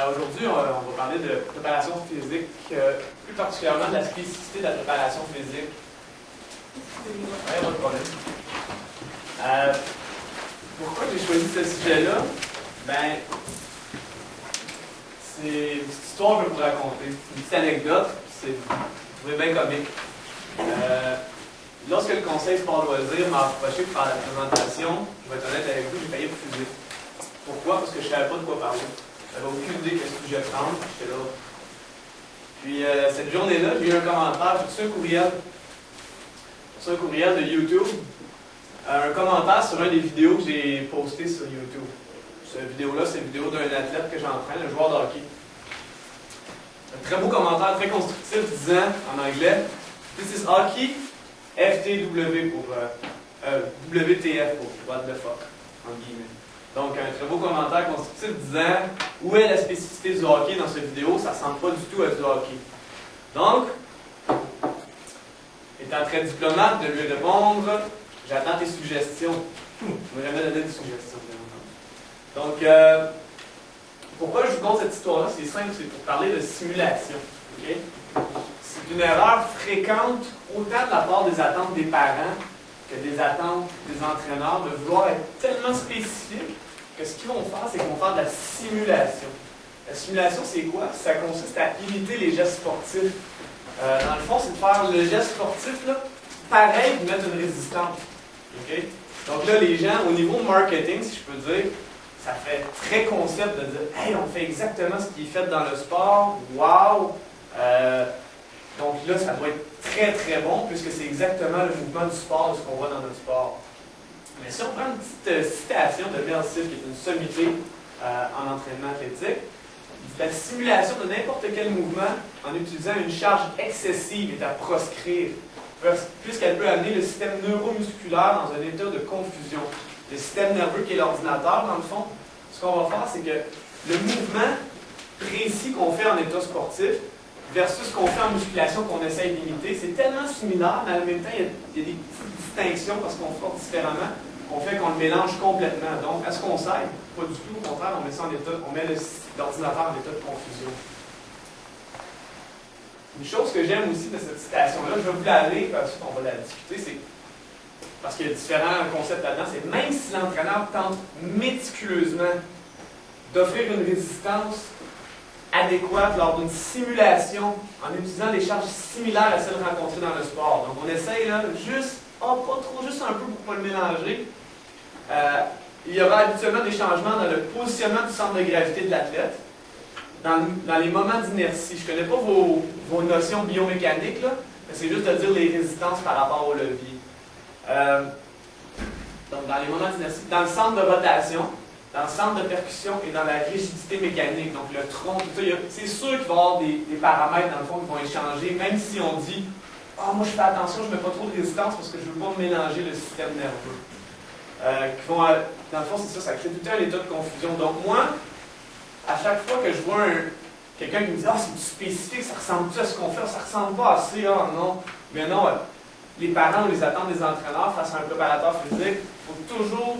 Aujourd'hui, on va parler de préparation physique, plus particulièrement de la spécificité de la préparation physique. Oui, pas de problème. Pourquoi j'ai choisi ce sujet-là? Ben, c'est une petite histoire que je vais vous raconter. Une petite anecdote, c'est, vous trouvez bien comique. Lorsque le conseil sport loisir m'a approché pour faire la présentation, je vais être honnête avec vous, j'ai payé pour physique. Pourquoi? Parce que je ne savais pas de quoi parler. Je n'avais aucune idée quel sujet prendre. J'étais là. Puis cette journée-là, j'ai eu un commentaire, j'ai reçu un courriel de YouTube, un commentaire sur une des vidéos que j'ai postées sur YouTube. Cette vidéo-là, c'est une vidéo d'un athlète que j'entraîne, un joueur de hockey. Un très beau commentaire, très constructif, disant en anglais "This is hockey, FTW pour WTF pour what the fuck", en guillemets. Donc, un très beau commentaire constructif disant où est la spécificité du hockey dans cette vidéo, ça ne ressemble pas du tout à du hockey. Donc, étant très diplomate, de lui répondre, j'attends tes suggestions. Je ne vais jamais donner des suggestions. Donc, pourquoi je vous conte cette histoire-là? C'est simple, c'est pour parler de simulation. Okay? C'est une erreur fréquente, autant de la part des attentes des parents que des attentes des entraîneurs, de vouloir être tellement spécifique que ce qu'ils vont faire, c'est qu'ils vont faire de la simulation. La simulation, c'est quoi? Ça consiste à imiter les gestes sportifs. Dans le fond, c'est de faire le geste sportif, là, pareil, de mettre une résistance. Okay? Donc là, les gens, au niveau marketing, si je peux dire, ça fait très concept de dire « Hey, on fait exactement ce qui est fait dans le sport. Wow! Donc là, ça doit être très très bon, puisque c'est exactement le mouvement du sport, de ce qu'on voit dans notre sport. » Mais si on prend une petite citation de Mel Siff, qui est une sommité en entraînement athlétique, la simulation de n'importe quel mouvement en utilisant une charge excessive est à proscrire, puisqu'elle peut amener le système neuromusculaire dans un état de confusion. Le système nerveux qui est l'ordinateur, dans le fond, ce qu'on va faire, c'est que le mouvement précis qu'on fait en état sportif versus ce qu'on fait en musculation qu'on essaye d'imiter, c'est tellement similaire, mais en même temps, il y a des petites distinctions parce qu'on fait différemment, qu'on fait qu'on le mélange complètement. Donc, est-ce qu'on s'aide? Pas du tout, au contraire, on met ça en état, on met l'ordinateur en état de confusion. Une chose que j'aime aussi de cette citation-là, je vais vous la lire, parce qu'on va la discuter, c'est parce qu'il y a différents concepts là-dedans, c'est même si l'entraîneur tente méticuleusement d'offrir une résistance adéquate lors d'une simulation en utilisant des charges similaires à celles rencontrées dans le sport. Donc on essaye là, juste, pas trop, juste un peu pour ne pas le mélanger. Il y aura habituellement des changements dans le positionnement du centre de gravité de l'athlète, dans les moments d'inertie. Je ne connais pas vos notions biomécaniques, là, mais c'est juste de dire les résistances par rapport au levier. Donc dans les moments d'inertie, dans le centre de rotation, dans le centre de percussion et dans la rigidité mécanique, donc le tronc, tout ça, c'est sûr qu'il va y avoir des paramètres dans le fond qui vont échanger, même si on dit « Ah, moi je fais attention, je ne mets pas trop de résistance parce que je ne veux pas mélanger le système nerveux. » Dans le fond, c'est ça, ça crée tout le temps un état de confusion. Donc moi, à chaque fois que je vois quelqu'un qui me dit « Ah, c'est spécifique, ça ressemble-tu à ce qu'on fait? Ça ne ressemble pas assez, ah non. » Mais non, les parents ou les attentes des entraîneurs face à un préparateur physique, il faut toujours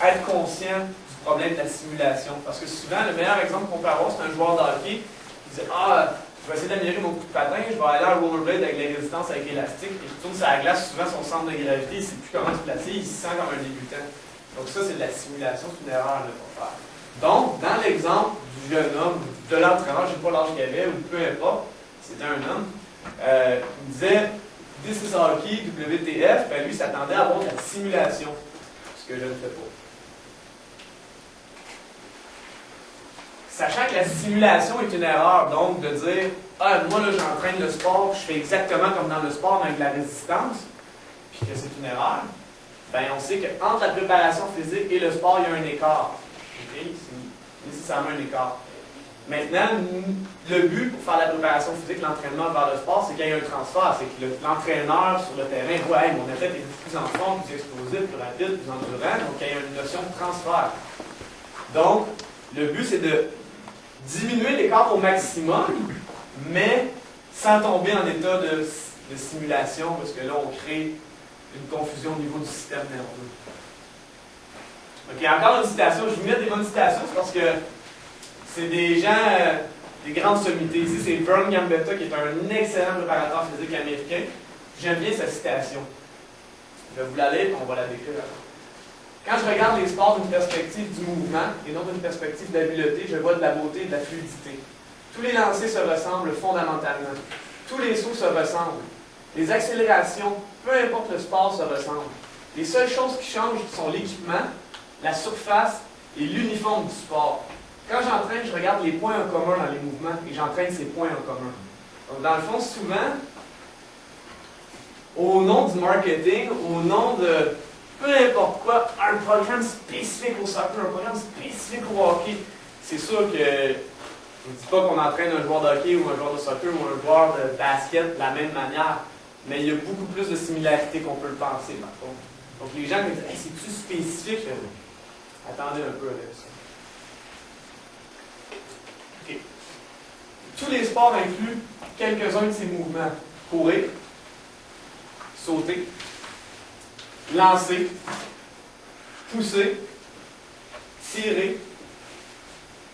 être conscient problème de la simulation. Parce que souvent, le meilleur exemple qu'on peut avoir, c'est un joueur de hockey qui dit « Ah, je vais essayer d'améliorer mon coup de patin, je vais aller en rollerblade avec les résistances avec élastique, et je tourne sur la glace, souvent son centre de gravité, il ne sait plus comment se placer, il se sent comme un débutant. » Donc ça, c'est de la simulation, c'est une erreur à ne pas faire. Donc, dans l'exemple du jeune homme, de l'entraîneur, je ne sais pas l'âge qu'il avait, ou peu importe, c'était un homme, il disait « This is hockey, WTF », ben lui s'attendait à avoir de la simulation, ce que je ne fais pas. Sachant que la simulation est une erreur, donc de dire « Ah, moi là j'entraîne le sport, je fais exactement comme dans le sport, mais avec la résistance », puis que c'est une erreur, ben on sait qu'entre la préparation physique et le sport, il y a un écart. Okay? C'est nécessairement un écart. Maintenant, le but pour faire la préparation physique, l'entraînement vers le sport, c'est qu'il y ait un transfert. C'est que l'entraîneur sur le terrain voit hey, mon athlète est plus en forme, plus explosif, plus rapide, plus endurant, donc il y a une notion de transfert. Donc, le but c'est de diminuer l'écart au maximum, mais sans tomber en état de simulation, parce que là, on crée une confusion au niveau du système nerveux. Ok, encore une citation. Je vous mets des bonnes citations, c'est parce que c'est des gens, des grandes sommités. Ici, c'est Vern Gambetta, qui est un excellent préparateur physique américain. J'aime bien sa citation. Je vais vous la lire et on va la décrire. Quand je regarde les sports d'une perspective du mouvement et non d'une perspective de l'habileté, je vois de la beauté et de la fluidité. Tous les lancers se ressemblent fondamentalement. Tous les sauts se ressemblent. Les accélérations, peu importe le sport, se ressemblent. Les seules choses qui changent sont l'équipement, la surface et l'uniforme du sport. Quand j'entraîne, je regarde les points en commun dans les mouvements et j'entraîne ces points en commun. Donc, dans le fond, souvent, au nom du marketing, au nom de peu importe quoi, un programme spécifique au soccer, un programme spécifique au hockey, c'est sûr que je ne dis pas qu'on entraîne un joueur de hockey ou un joueur de soccer ou un joueur de basket de la même manière, mais il y a beaucoup plus de similarités qu'on peut le penser, par contre. Donc, les gens me disent hey, c'est-tu spécifique? Attendez un peu avec ça. Okay. Tous les sports incluent quelques-uns de ces mouvements. Courir, sauter, lancer, pousser, tirer,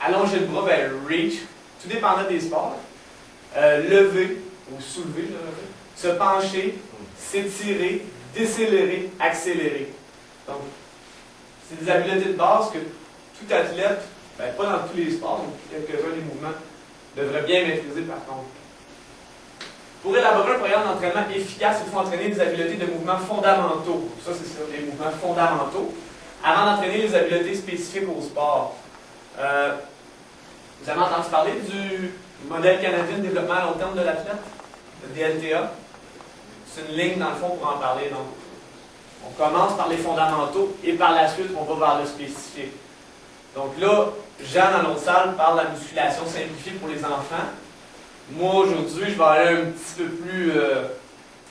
allonger le bras, ben, reach, tout dépendant des sports. Lever ou soulever, se pencher, s'étirer, décélérer, accélérer. Donc, c'est des habiletés de base que tout athlète, ben, pas dans tous les sports, donc quelques-uns des mouvements, devrait bien maîtriser par contre. Pour élaborer un programme d'entraînement efficace, il faut entraîner des habiletés de mouvements fondamentaux. Ça, c'est ça, les mouvements fondamentaux, avant d'entraîner les habiletés spécifiques au sport. Vous avez entendu parler du modèle canadien de développement à long terme de l'athlète, le DLTA? C'est une ligne, dans le fond, pour en parler. Donc, on commence par les fondamentaux et par la suite, on va vers le spécifique. Donc là, Jean, dans l'autre salle, parle de la musculation simplifiée pour les enfants. Moi, aujourd'hui, je vais aller un petit peu plus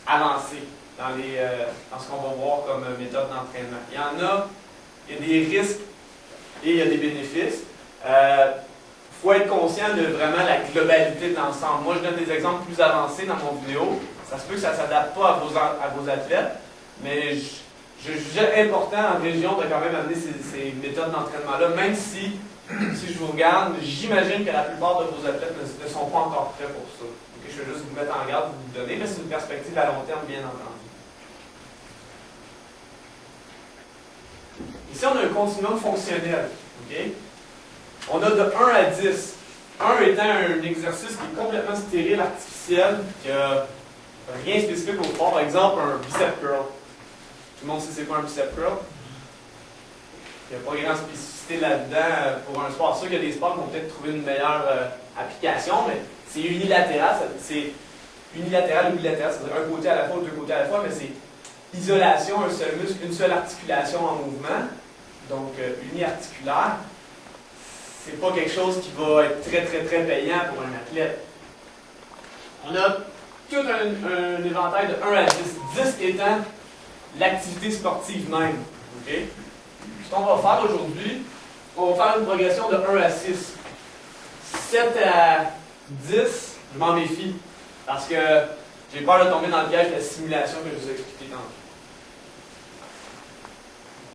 avancé dans ce qu'on va voir comme méthode d'entraînement. Il y en a, il y a des risques et il y a des bénéfices. Il faut être conscient de vraiment la globalité de l'ensemble. Moi, je donne des exemples plus avancés dans mon vidéo. Ça se peut que ça ne s'adapte pas à vos athlètes, mais je jugeais important en région de quand même amener ces méthodes d'entraînement-là, même si je vous regarde, j'imagine que la plupart de vos athlètes ne sont pas encore prêts pour ça. Okay, je vais juste vous mettre en garde, vous donner, mais c'est une perspective à long terme, bien entendu. Ici, on a un continuum fonctionnel. Okay? On a de 1 à 10. 1 étant un exercice qui est complètement stérile, artificiel, qui n'a rien spécifique au sport. Par exemple, un bicep curl. Tout le monde sait c'est quoi un bicep curl? Il n'y a pas grand spécificité là-dedans pour un sport. C'est sûr qu'il y a des sports qui vont peut-être trouver une meilleure application, mais c'est unilatéral. C'est unilatéral ou bilatéral, c'est-à-dire un côté à la fois ou deux côtés à la fois, mais c'est isolation, un seul muscle, une seule articulation en mouvement, donc uniarticulaire. C'est pas quelque chose qui va être très payant pour un athlète. On a tout un éventail de 1 à 10. 10 étant l'activité sportive même. Okay? Ce qu'on va faire aujourd'hui, on va faire une progression de 1 à 6. 7 à 10, je m'en méfie. Parce que j'ai peur de tomber dans le piège de la simulation que je vous ai expliqué tantôt.